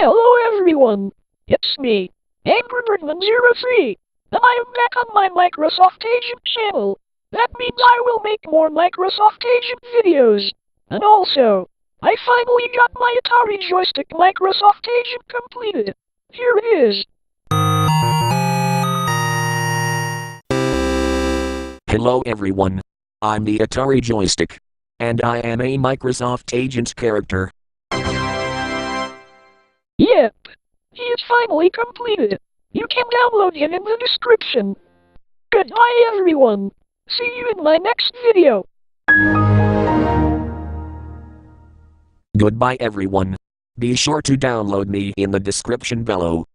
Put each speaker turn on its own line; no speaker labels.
Hello everyone, it's me, AngryBirdman03, and I am back on my Microsoft Agent channel. That means I will make more Microsoft Agent videos. And also, I finally got my Atari Joystick Microsoft Agent completed. Here it is.
Hello everyone. I'm the Atari Joystick. And I am a Microsoft Agent character.
Yep, he is finally completed. You can download him in the description. Goodbye everyone. See you in my next video.
Goodbye everyone. Be sure to download me in the description below.